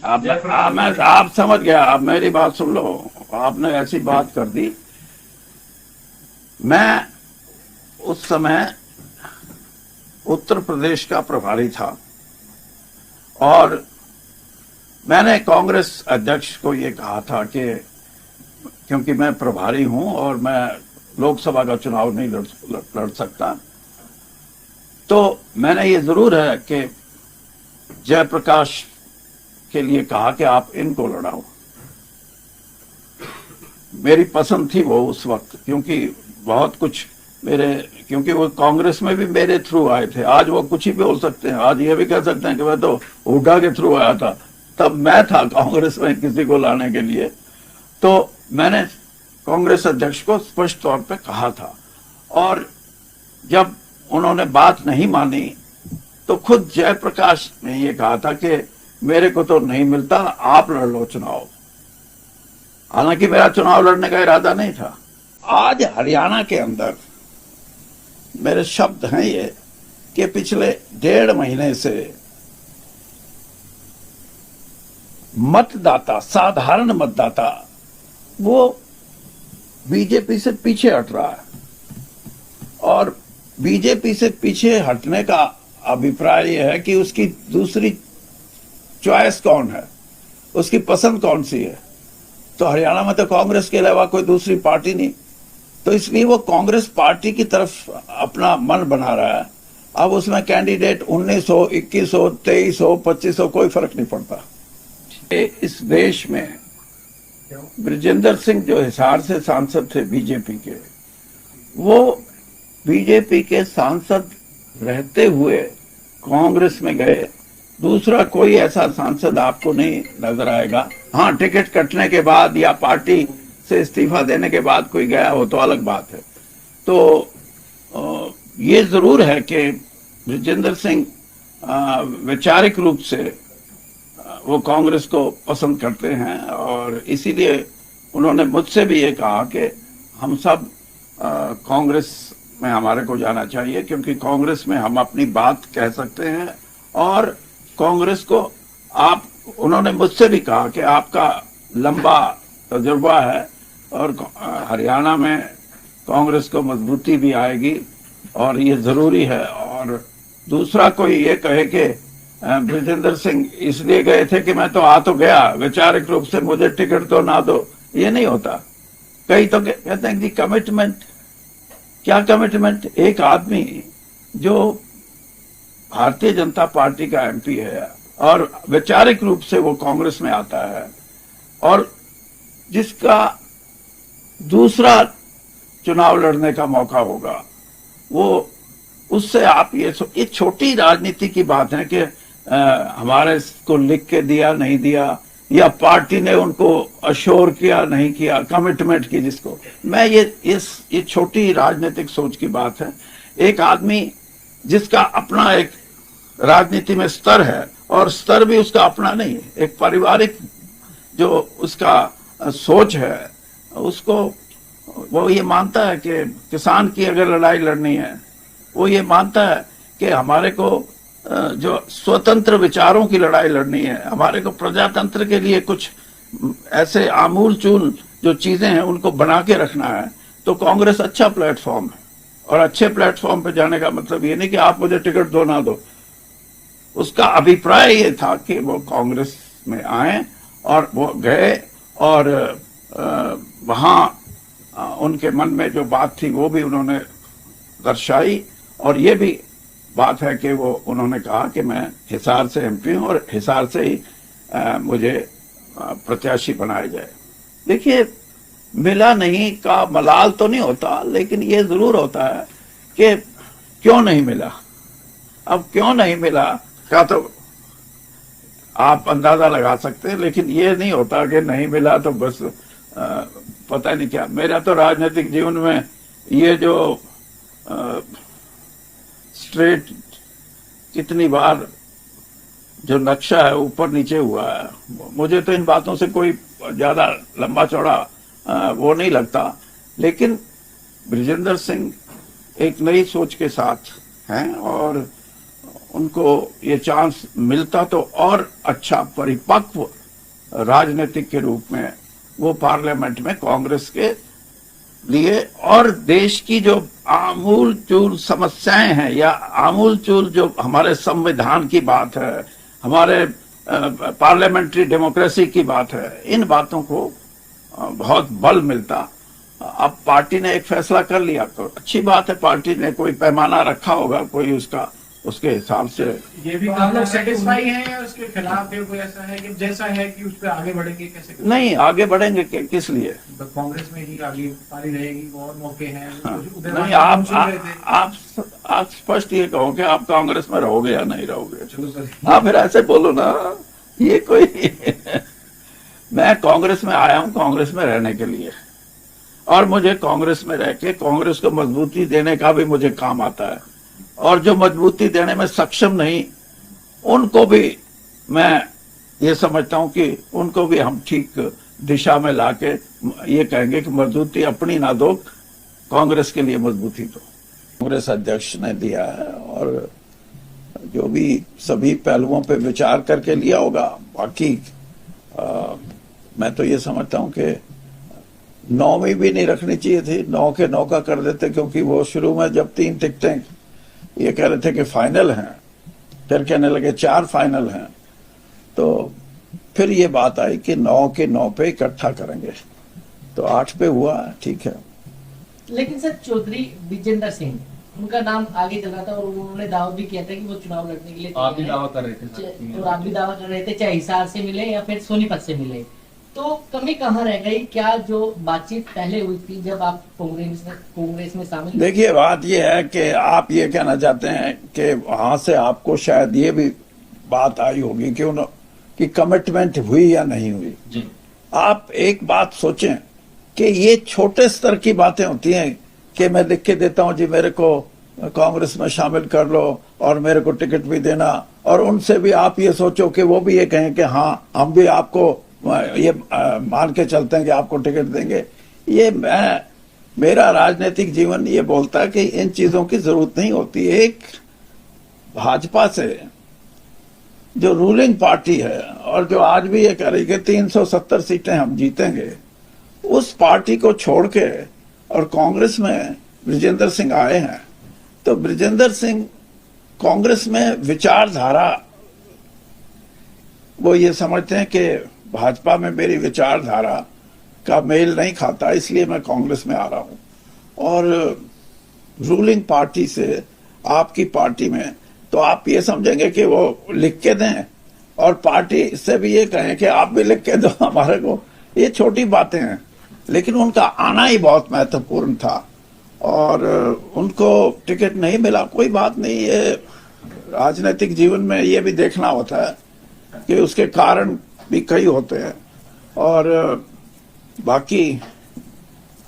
आप समझ गया। आप मेरी बात सुन लो। आपने ऐसी बात कर दी। मैं उस समय उत्तर प्रदेश का प्रभारी था और मैंने कांग्रेस अध्यक्ष को ये कहा था कि क्योंकि मैं प्रभारी हूं और मैं लोकसभा का चुनाव नहीं लड़ सकता, तो मैंने ये जरूर है कि जयप्रकाश के लिए कहा कि आप इनको लड़ाओ। मेरी पसंद थी वो उस वक्त, क्योंकि बहुत कुछ क्योंकि वो कांग्रेस में भी मेरे थ्रू आए थे। आज वो कुछ ही भी हो सकते हैं, आज ये भी कह सकते हैं कि मैं तो हुड्डा के थ्रू आया था, तब मैं था कांग्रेस में किसी को लाने के लिए। तो मैंने कांग्रेस अध्यक्ष को स्पष्ट तौर पे कहा था और जब उन्होंने बात नहीं मानी तो खुद जयप्रकाश ने ये कहा था कि मेरे को तो नहीं मिलता, आप लड़ लो चुनाव। हालांकि मेरा चुनाव लड़ने का इरादा नहीं था। आज हरियाणा के अंदर मेरे शब्द हैं ये कि पिछले 1.5 महीने से मतदाता, साधारण मतदाता, वो बीजेपी से पीछे हट रहा है और बीजेपी से पीछे हटने का अभिप्राय यह है कि उसकी दूसरी चॉइस कौन है, उसकी पसंद कौन सी है। तो हरियाणा में तो कांग्रेस के अलावा कोई दूसरी पार्टी नहीं, तो इसलिए वो कांग्रेस पार्टी की तरफ अपना मन बना रहा है। अब उसमें कैंडिडेट 19 हो, 21 हो, 23 हो, 25 हो, कोई फर्क नहीं पड़ता। इस देश में बृजेंद्र सिंह जो हिसार से सांसद थे बीजेपी के, वो बीजेपी के सांसद रहते हुए कांग्रेस में गए। दूसरा कोई ऐसा सांसद आपको नहीं नजर आएगा। हाँ, टिकट कटने के बाद या पार्टी से इस्तीफा देने के बाद कोई गया हो तो अलग बात है। तो ये जरूर है कि बृजेंद्र सिंह वैचारिक रूप से वो कांग्रेस को पसंद करते हैं और इसीलिए उन्होंने मुझसे भी ये कहा कि हम सब कांग्रेस में हमारे को जाना चाहिए, क्योंकि कांग्रेस में हम अपनी बात कह सकते हैं और कांग्रेस को उन्होंने मुझसे भी कहा कि आपका लंबा तजुर्बा है और हरियाणा में कांग्रेस को मजबूती भी आएगी और ये जरूरी है। और दूसरा कोई ये कहे कि बृजेंद्र सिंह इसलिए गए थे कि मैं तो आ तो गया, वैचारिक रूप से मुझे टिकट तो ना दो, ये नहीं होता। कई तो कहते हैं कि कमिटमेंट, क्या कमिटमेंट? एक आदमी जो भारतीय जनता पार्टी का एमपी है और वैचारिक रूप से वो कांग्रेस में आता है और जिसका दूसरा चुनाव लड़ने का मौका होगा, वो उससे आप ये छोटी राजनीति की बात है कि हमारे को लिख के दिया नहीं दिया या पार्टी ने उनको अश्योर किया नहीं किया, कमिटमेंट की जिसको मैं ये छोटी राजनीतिक सोच की बात है। एक आदमी जिसका अपना एक राजनीति में स्तर है और स्तर भी उसका अपना नहीं है, एक पारिवारिक जो उसका सोच है, उसको वो ये मानता है कि किसान की अगर लड़ाई लड़नी है, वो ये मानता है कि हमारे को जो स्वतंत्र विचारों की लड़ाई लड़नी है, हमारे को प्रजातंत्र के लिए कुछ ऐसे आमूल चूल जो चीजें हैं उनको बना के रखना है, तो कांग्रेस अच्छा प्लेटफॉर्म है। और अच्छे प्लेटफॉर्म पे जाने का मतलब ये नहीं कि आप मुझे टिकट दो ना दो। उसका अभिप्राय ये था कि वो कांग्रेस में आए और वो गए और वहां उनके मन में जो बात थी वो भी उन्होंने दर्शाई और ये भी बात है कि वो उन्होंने कहा कि मैं हिसार से एमपी हूं और हिसार से ही मुझे प्रत्याशी बनाया जाए। देखिए, मिला नहीं का मलाल तो नहीं होता, लेकिन ये जरूर होता है कि क्यों नहीं मिला। अब क्यों नहीं मिला का तो आप अंदाजा लगा सकते हैं, लेकिन ये नहीं होता कि नहीं मिला तो बस पता नहीं क्या। मेरा तो राजनीतिक जीवन में ये जो स्ट्रेट कितनी बार जो नक्शा है ऊपर नीचे हुआ है, मुझे तो इन बातों से कोई ज्यादा लंबा चौड़ा वो नहीं लगता। लेकिन बृजेंद्र सिंह एक नई सोच के साथ हैं और उनको ये चांस मिलता तो और अच्छा परिपक्व राजनीतिक के रूप में वो पार्लियामेंट में कांग्रेस के लिए और देश की जो आमूल चूल समस्याएं हैं या आमूल चूल जो हमारे संविधान की बात है, हमारे पार्लियामेंट्री डेमोक्रेसी की बात है, इन बातों को बहुत बल मिलता। अब पार्टी ने एक फैसला कर लिया तो अच्छी बात है, पार्टी ने कोई पैमाना रखा होगा, कोई उसका उसके हिसाब से। ये भी आप लोग सेटिस्फाई हैं या उसके खिलाफ है? कोई ऐसा है कि जैसा है कि उस पर आगे बढ़ेंगे कैसे? नहीं, आगे बढ़ेंगे किस लिए? तो कांग्रेस में ही आगे पारी रहेगी, और मौके हैं। हाँ। नहीं, आप स्पष्ट ये कहो कि आप कांग्रेस में रहोगे या नहीं रहोगे। चलो सर, हाँ, फिर ऐसे बोलो ना, ये कोई मैं कांग्रेस में आया हूं कांग्रेस में रहने के लिए, और मुझे कांग्रेस में रह के कांग्रेस को मजबूती देने का भी मुझे काम आता है, और जो मजबूती देने में सक्षम नहीं उनको भी मैं ये समझता हूं कि उनको भी हम ठीक दिशा में लाके ये कहेंगे कि मजबूती अपनी ना दो, कांग्रेस के लिए मजबूती दो। कांग्रेस अध्यक्ष ने दिया है और जो भी सभी पहलुओं पे विचार करके लिया होगा। बाकी मैं तो ये समझता हूं कि 9वीं भी नहीं रखनी चाहिए थी, 9 के 9 का कर देते, क्योंकि वो शुरू में जब 3 टिकटें ये कह रहे थे कि फाइनल हैं, फिर कहने लगे 4 फाइनल हैं, तो फिर ये बात आई कि 9 के 9 पे इकट्ठा करेंगे, तो 8 पे हुआ, ठीक है। लेकिन सर चौधरी विजेंद्र सिंह उनका नाम आगे चल रहा था और उन्होंने दावा भी किया था कि वो चुनाव लड़ने के लिए आप भी दावा कर रहे थे, और आप भी दावा कर रहे थे, चाहे हिसार से मिले या फिर सोनीपत से मिले, तो कमी कहाँ रह गई? क्या जो बातचीत पहले हुई थी जब आप कांग्रेस में शामिल? देखिए, बात यह है कि आप ये कहना चाहते हैं कि वहां से आपको शायद ये भी बात आई होगी कि कमिटमेंट हुई या नहीं हुई जी। आप एक बात सोचें कि ये छोटे स्तर की बातें होती हैं कि मैं लिख के देता हूं जी मेरे को कांग्रेस में शामिल कर लो और मेरे को टिकट भी देना, और उनसे भी आप ये सोचो कि वो भी ये कहें कि हाँ हम भी आपको ये मान के चलते हैं कि आपको टिकट देंगे। ये मेरा राजनीतिक जीवन ये बोलता है कि इन चीजों की जरूरत नहीं होती। एक भाजपा से जो रूलिंग पार्टी है और जो आज भी ये कह रही कि 370 सीटें हम जीतेंगे, उस पार्टी को छोड़ के और कांग्रेस में ब्रिजेंद्र सिंह आए हैं, तो ब्रिजेंद्र सिंह कांग्रेस में विचारधारा वो ये समझते हैं कि भाजपा में मेरी विचारधारा का मेल नहीं खाता, इसलिए मैं कांग्रेस में आ रहा हूं। और रूलिंग पार्टी से आपकी पार्टी में तो आप ये समझेंगे कि वो लिख के दें और पार्टी से भी ये कहें कि आप भी लिख के दो हमारे को, ये छोटी बातें हैं, लेकिन उनका आना ही बहुत महत्वपूर्ण था और उनको टिकट नहीं मिला, कोई बात नहीं। ये राजनीतिक जीवन में ये भी देखना होता है कि उसके कारण भी कई होते हैं। और बाकी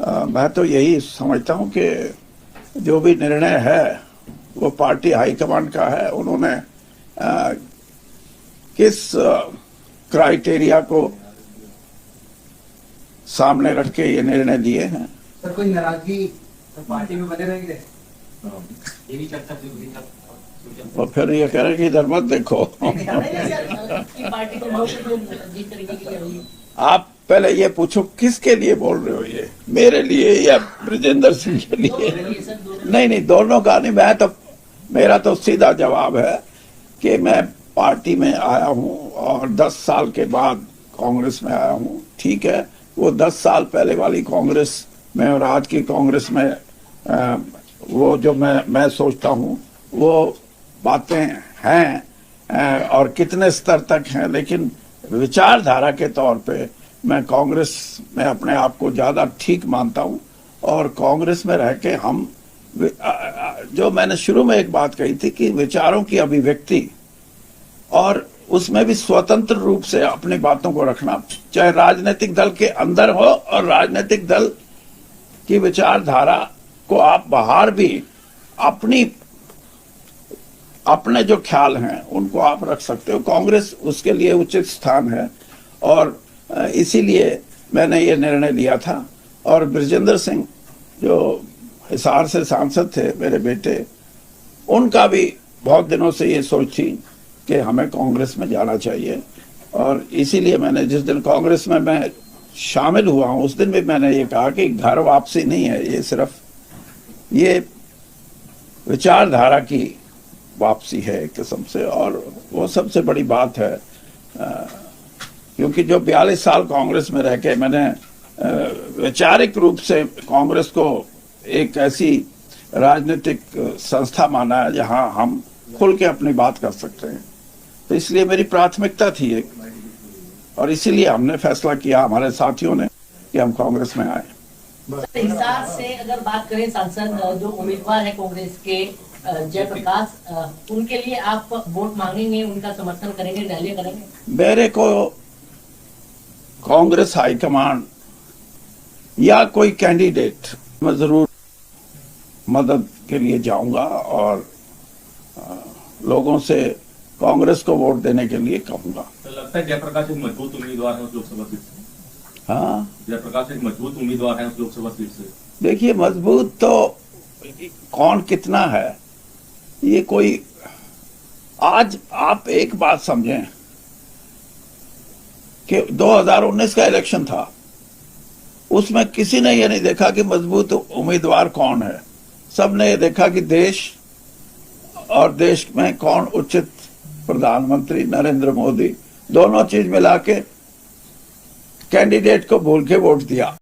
मैं तो यही समझता हूं कि जो भी निर्णय है वो पार्टी हाईकमांड का है। उन्होंने किस क्राइटेरिया को सामने रख के ये निर्णय लिए हैं। सर कोई नाराजगी तो पार्टी में बने रहेंगे? ये भी चर्चा जरूरी था। और फिर ये कह रहे कि इधर मत देखो। आप पहले ये पूछो किसके लिए बोल रहे हो, ये मेरे लिए या ब्रिजेंद्र सिंह के लिए? नहीं, दोनों का नहीं। मैं तो मेरा तो सीधा जवाब है कि मैं पार्टी में आया हूं और 10 साल के बाद कांग्रेस में आया हूं। ठीक है, वो 10 साल पहले वाली कांग्रेस में और आज की कांग्रेस में वो जो मैं सोचता हूं वो बातें हैं और कितने स्तर तक हैं, लेकिन विचारधारा के तौर पे मैं कांग्रेस में अपने आप को ज्यादा ठीक मानता हूं। और कांग्रेस में रह के हम जो मैंने शुरू में एक बात कही थी कि विचारों की अभिव्यक्ति और उसमें भी स्वतंत्र रूप से अपनी बातों को रखना, चाहे राजनीतिक दल के अंदर हो और राजनीतिक दल की विचारधारा को आप बाहर भी अपने जो ख्याल हैं उनको आप रख सकते हो। कांग्रेस उसके लिए उचित स्थान है और इसीलिए मैंने ये निर्णय लिया था। और ब्रिजेंद्र सिंह जो हिसार से सांसद थे, मेरे बेटे, उनका भी बहुत दिनों से ये सोच थी कि हमें कांग्रेस में जाना चाहिए, और इसीलिए मैंने जिस दिन कांग्रेस में मैं शामिल हुआ हूं उस दिन भी मैंने ये कहा कि घर वापसी नहीं है, ये सिर्फ ये विचारधारा की वापसी है एक किस्म से, और वो सबसे बड़ी बात है। क्योंकि जो 42 साल कांग्रेस में रह के मैंने वैचारिक रूप से कांग्रेस को एक ऐसी राजनीतिक संस्था माना है जहां हम खुल के अपनी बात कर सकते हैं, तो इसलिए मेरी प्राथमिकता थी एक, और इसीलिए हमने फैसला किया हमारे साथियों ने कि हम कांग्रेस में आए। हिसार से अगर बात करें, सांसद जो उम्मीदवार है कांग्रेस के जयप्रकाश, उनके लिए आप वोट मांगेंगे, उनका समर्थन करेंगे, रैली करेंगे? मेरे को कांग्रेस हाईकमांड या कोई कैंडिडेट, मैं जरूर मदद के लिए जाऊंगा और लोगों से कांग्रेस को वोट देने के लिए कहूंगा। तो लगता है जयप्रकाश एक मजबूत उम्मीदवार है उस लोकसभा सीट से? हाँ, जयप्रकाश एक मजबूत उम्मीदवार है उस लोकसभा सीट से? देखिए, मजबूत तो कौन कितना है, ये कोई, आज आप एक बात समझें कि 2019 का इलेक्शन था, उसमें किसी ने ये नहीं देखा कि मजबूत उम्मीदवार कौन है। सबने ये देखा कि देश और देश में कौन उचित प्रधानमंत्री, नरेंद्र मोदी, दोनों चीज मिला के कैंडिडेट को बोल के वोट दिया।